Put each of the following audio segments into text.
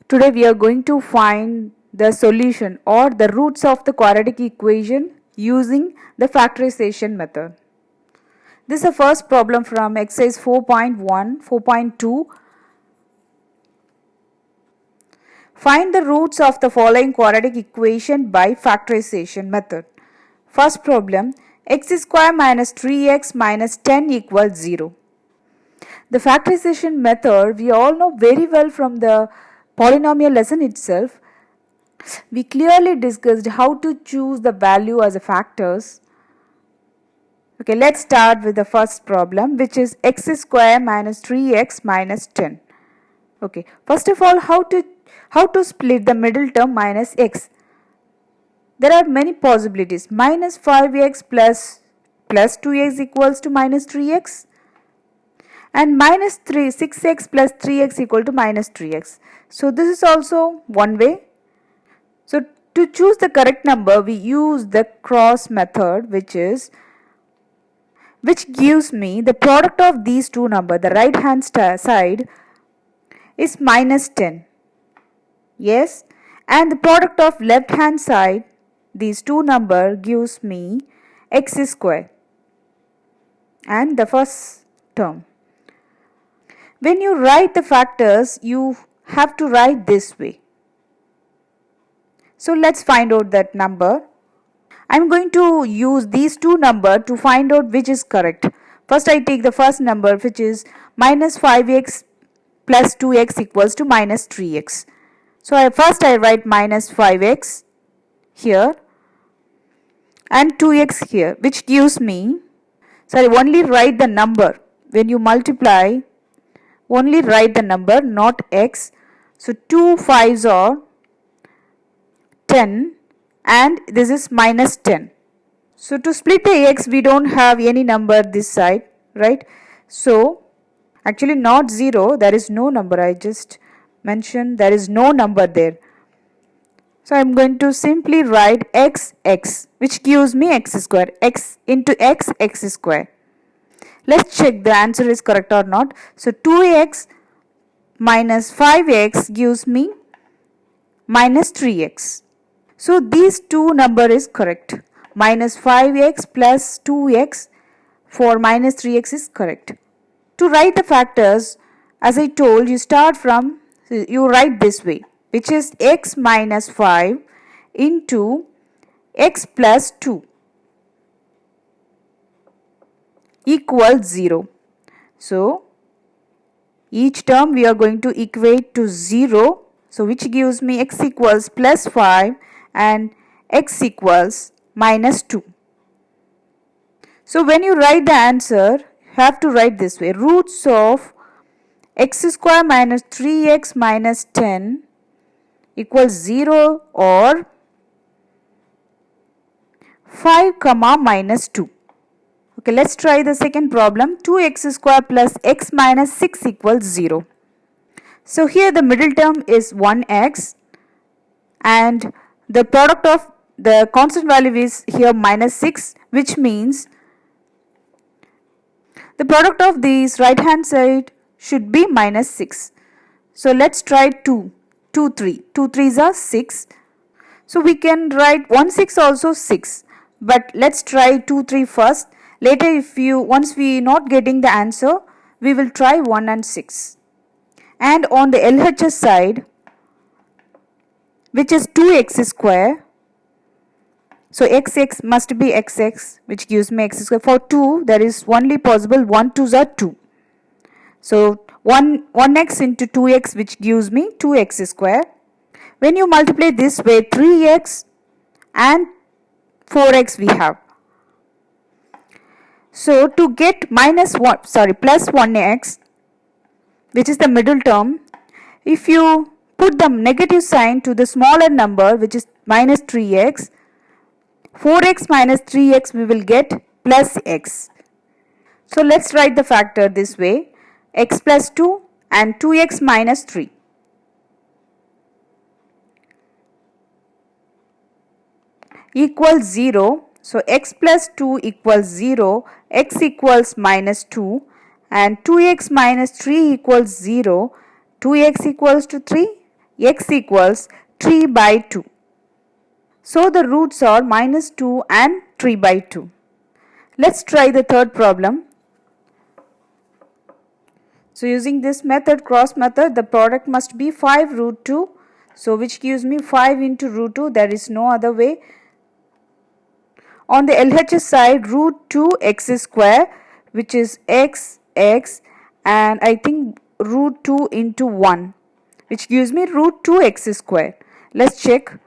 Today we are going to find the solution or the roots of the quadratic equation using the factorization method. This is the first problem from exercise 4.1, 4.2. Find the roots of the following quadratic equation by factorization method. First problem, x square minus 3x minus 10 equals 0. The factorization method we all know very well from the polynomial lesson itself. We clearly discussed how to choose the value as a factors. Okay, let's start with the first problem, which is x square minus 3x minus 10. Okay, first of all, how to split the middle term minus x? There are many possibilities. Minus 5x plus 2x equals to minus 3x. And minus 6x plus 3x equal to minus 3x. So this is also one way. So to choose the correct number, we use the cross method, which gives me the product of these two numbers. The right hand side is minus 10. Yes. And the product of left hand side, these two numbers, gives me x square and the first term. When you write the factors, you have to write this way. So let's find out that number. I'm going to use these two numbers to find out which is correct. First I take the first number, which is minus 5x plus 2x equals to minus 3x. So first I write minus 5x here and 2x here, which gives me, only write the number. When you multiply, only write the number, not x. So 2 5s are 10 and this is minus 10. So to split the x, we don't have any number this side, right? So actually not 0, there is no number. I just mentioned there is no number there. So I am going to simply write x, which gives me x square. X into x, x square. Let's check the answer is correct or not. So 2x minus 5x gives me minus 3x. So these two number is correct. Minus 5x plus 2x for minus 3x is correct. To write the factors, as I told, you write this way, which is x minus 5 into x plus 2 equals 0. So each term we are going to equate to 0. So which gives me x equals plus 5 and x equals minus 2. So when you write the answer, you have to write this way. Roots of x square minus 3x minus 10 equals 0 or 5 comma minus 2. Okay, let's try the second problem. 2x square plus x minus 6 equals 0. So here the middle term is 1x and the product of the constant value is here minus 6, which means the product of these right hand side should be minus 6. So let's try 2, 3. 2 3s are 6. So we can write 1 6 also 6. But let's try 2 3 first. Later once we not getting the answer, we will try 1 and 6. And on the LHS side, which is 2x square, so x must be xx, which gives me x square. For 2, there is only possible 1 2s are 2. So 1x into 2x, which gives me 2x square. When you multiply this way, 3x and 4x we have. So to get plus 1x, which is the middle term, if you put the negative sign to the smaller number, which is minus 3x, 4x minus 3x we will get plus x. So let's write the factor this way, x plus 2 and 2x minus 3. Equals 0. So x plus 2 equals 0, x equals minus 2 and 2x minus 3 equals 0, 2x equals to 3, x equals 3 by 2. So the roots are minus 2 and 3 by 2. Let's try the third problem. So using this method, cross method, the product must be 5 root 2. So which gives me 5 into root 2. There is no other way. On the LHS side, root 2 x square, which is x, and I think root 2 into 1, which gives me root 2 x square. Let's check.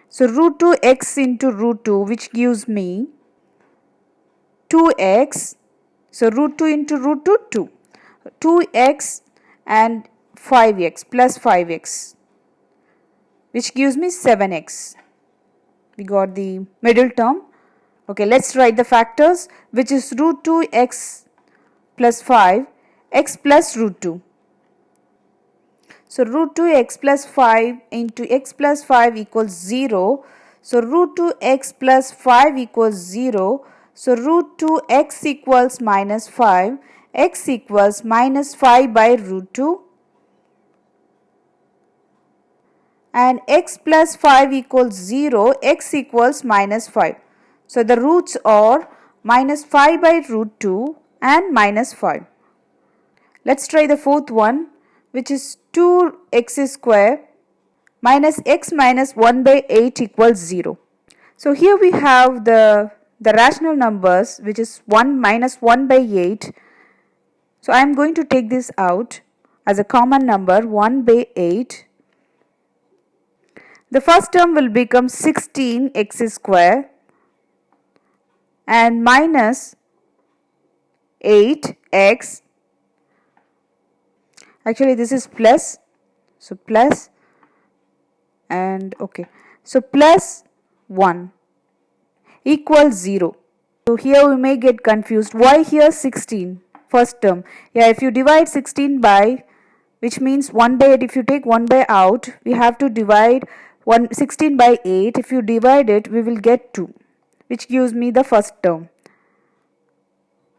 So root 2 x into root 2, which gives me 2x. So root 2 into root 2, 2. 2x and 5x plus 5x, which gives me 7x. We got the middle term. Okay, let's write the factors, which is root 2x plus 5, x plus root 2. So root 2x plus 5 into x plus 5 equals 0. So root 2x plus 5 equals 0. So root 2x equals minus 5. X equals minus 5 by root 2. And x plus 5 equals 0. X equals minus 5. So the roots are minus 5 by root 2 and minus 5. Let's try the fourth one, which is 2x square minus x minus 1 by 8 equals 0. So here we have the rational numbers, which is 1 minus 1 by 8. So I am going to take this out as a common number, 1 by 8. The first term will become 16x square and minus 8x. Actually this is plus, so plus and okay, so plus 1 equals 0. So here we may get confused. Why here 16 first term? Yeah, if you divide 16 by, which means 1 by 8, if you take 1 by out, we have to divide 16 by 8. If you divide it, we will get 2, which gives me the first term,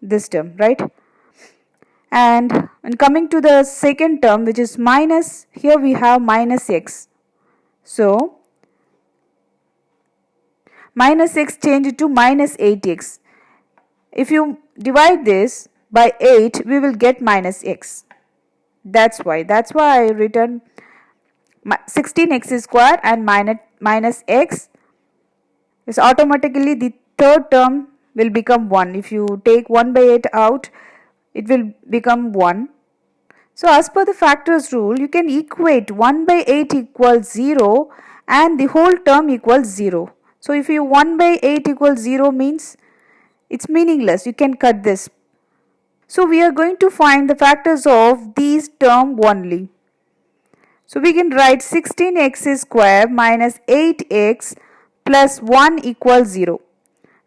this term, right? And coming to the second term, which is minus, here we have minus x. So minus x changed to minus 8x. If you divide this by 8, we will get minus x. That's why I written 16x square and minus x is automatically the third term will become 1. If you take 1 by 8 out, it will become 1. So as per the factors rule, you can equate 1 by 8 equals 0 and the whole term equals 0. So if you 1 by 8 equals 0 means it's meaningless. You can cut this. So we are going to find the factors of these term only. So we can write 16x square minus 8x plus 1 equals 0.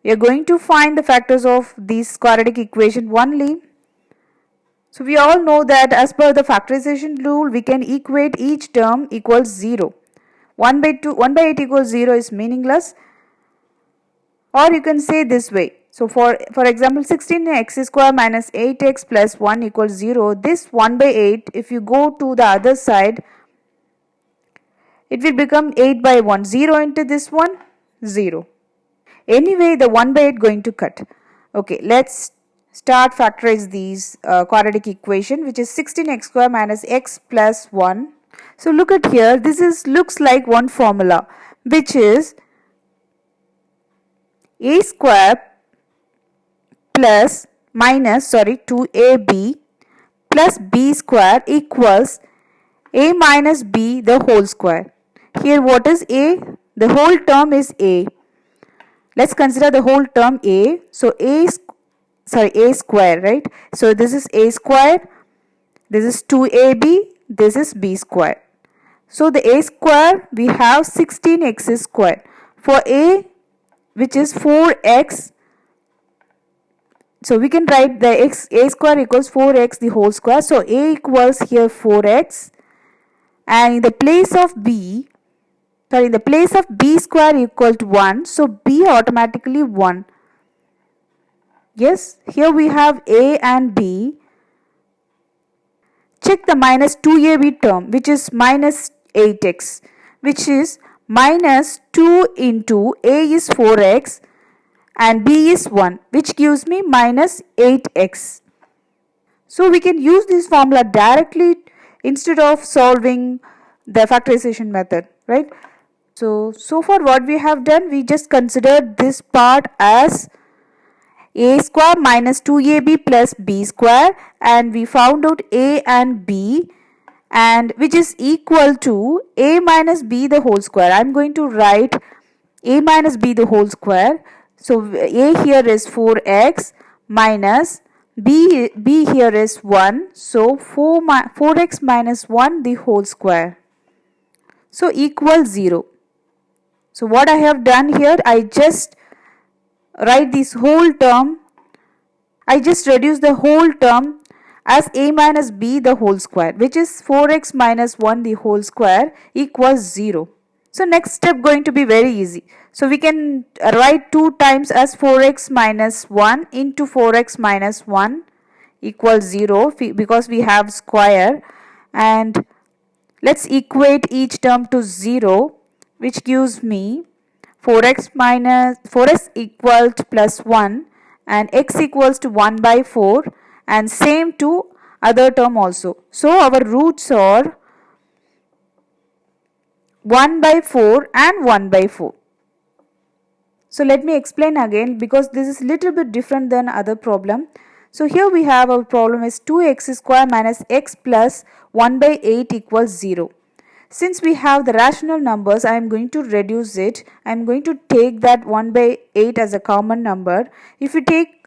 We are going to find the factors of this quadratic equation only. So we all know that as per the factorization rule, we can equate each term equals 0. 1 by 8 equals 0 is meaningless. Or you can say this way. So for example, 16x square minus 8x plus 1 equals 0. This 1 by 8, if you go to the other side, it will become 8 by 1. 0 into this one, 0. Anyway, the 1 by 8 going to cut. Okay, let's start factorize these quadratic equation, which is 16x square minus x plus 1. So look at here, this looks like one formula, which is a square plus minus 2ab plus b square equals a minus b the whole square. Here what is a? The whole term is a. Let's consider the whole term a. So a square, right? So this is a square, this is 2ab, this is b square. So the a square, we have 16x square. For a, which is 4x, so we can write the a square equals 4x the whole square. So a equals here 4x, and in the place of b square equal to 1, so b automatically 1. Yes, here we have a and b. check the minus 2ab term, which is minus 8x, which is minus 2 into a is 4x and b is 1, which gives me minus 8x. So we can use this formula directly instead of solving the factorization method, right? So far what we have done, we just considered this part as a square minus 2ab plus b square, and we found out a and b, and which is equal to a minus b the whole square. I am going to write a minus b the whole square. So a here is 4x minus b here is 1. So 4x minus 1 the whole square. So equals 0. So what I have done here, I just write this whole term. I just reduce the whole term as a minus b the whole square, which is 4x minus 1 the whole square equals 0. So next step going to be very easy. So we can write 2 times as 4x minus 1 into 4x minus 1 equals 0 because we have square, and let's equate each term to 0, which gives me 4x equals plus 1 and x equals to 1 by 4, and same to other term also. So our roots are 1 by 4 and 1 by 4. So let me explain again because this is little bit different than other problem. So here we have our problem is 2x square minus x plus 1 by 8 equals 0. Since we have the rational numbers, I am going to reduce it. I am going to take that 1 by 8 as a common number. If you take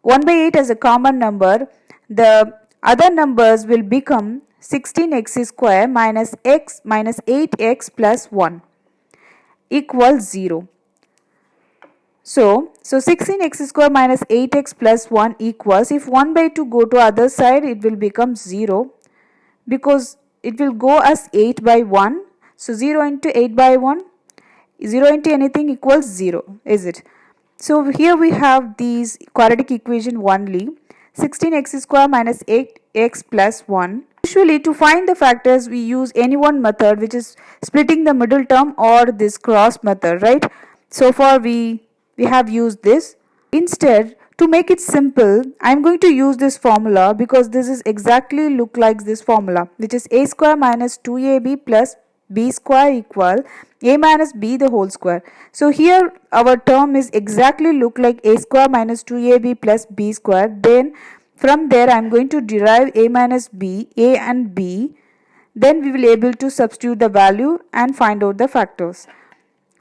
1 by 8 as a common number, the other numbers will become 16x square minus x minus 8x plus 1 equals 0. So 16x square minus 8x plus 1 equals, if 1 by 2 go to other side, it will become 0 because it will go as 8 by 1. So 0 into 8 by 1, 0 into anything equals 0, is it? So here we have these quadratic equation only, 16x square minus 8x plus 1. Usually to find the factors we use any one method, which is splitting the middle term or this cross method, right? So far we have used this. Instead, to make it simple, I am going to use this formula because this is exactly look like this formula, which is a square minus 2ab plus b square equal a minus b the whole square. So here our term is exactly look like a square minus 2ab plus b square. Then from there I am going to derive a minus b, a and b. Then we will able to substitute the value and find out the factors,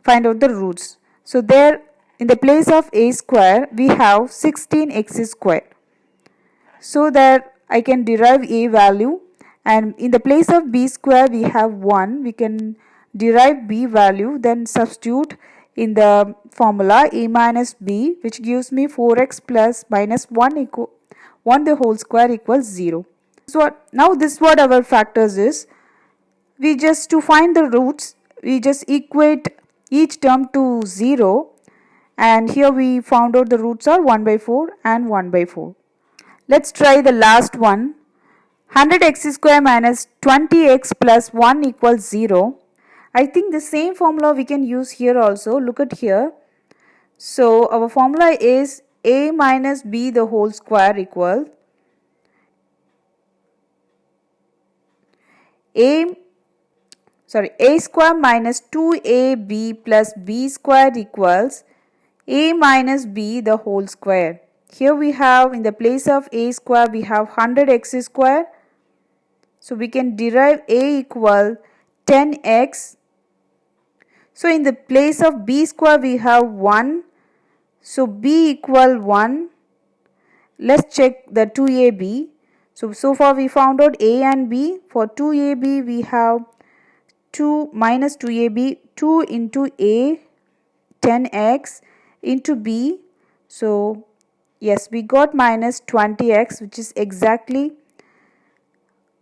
find out the roots. So there in the place of a square we have 16x square. So that I can derive a value, and in the place of b square we have 1, we can derive b value, then substitute in the formula a minus b, which gives me 4x plus minus 1 the whole square equals 0. So now this is what our factors is. We just to find the roots, we just equate each term to 0, and here we found out the roots are 1 by 4 and 1 by 4. Let's try the last one. 100x square minus 20x plus 1 equals 0. I think the same formula we can use here also. Look at here. So our formula is a minus b the whole square equal a square minus 2ab plus b square equals a minus b the whole square. Here we have in the place of a square we have 100x square. So we can derive a equal 10x. So in the place of b square we have 1. So b equal 1. Let's check the 2ab. So far we found out a and b. For 2ab we have 2 minus 2ab, 2 into a, 10x into b. So yes, we got minus 20x, which is exactly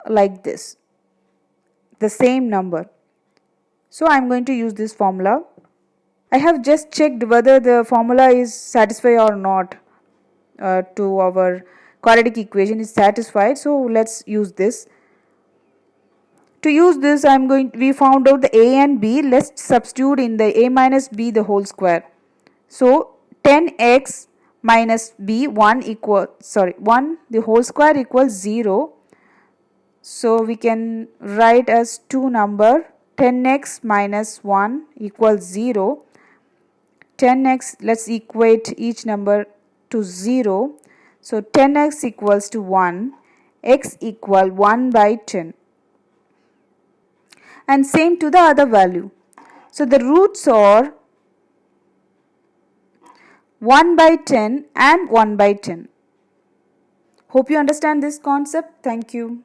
like this, the same number. So I am going to use this formula. I have just checked whether the formula is satisfied or not to our quadratic equation is satisfied. So let's use this. To use this, we found out the a and b. Let's substitute in the a minus b the whole square. So 10x minus b 1 the whole square equals 0. So we can write as 2 number 10x minus 1 equals 0. 10x, let's equate each number to 0. So 10x equals to 1, x equal 1 by 10. And same to the other value. So the roots are 1 by 10 and 1 by 10. Hope you understand this concept. Thank you.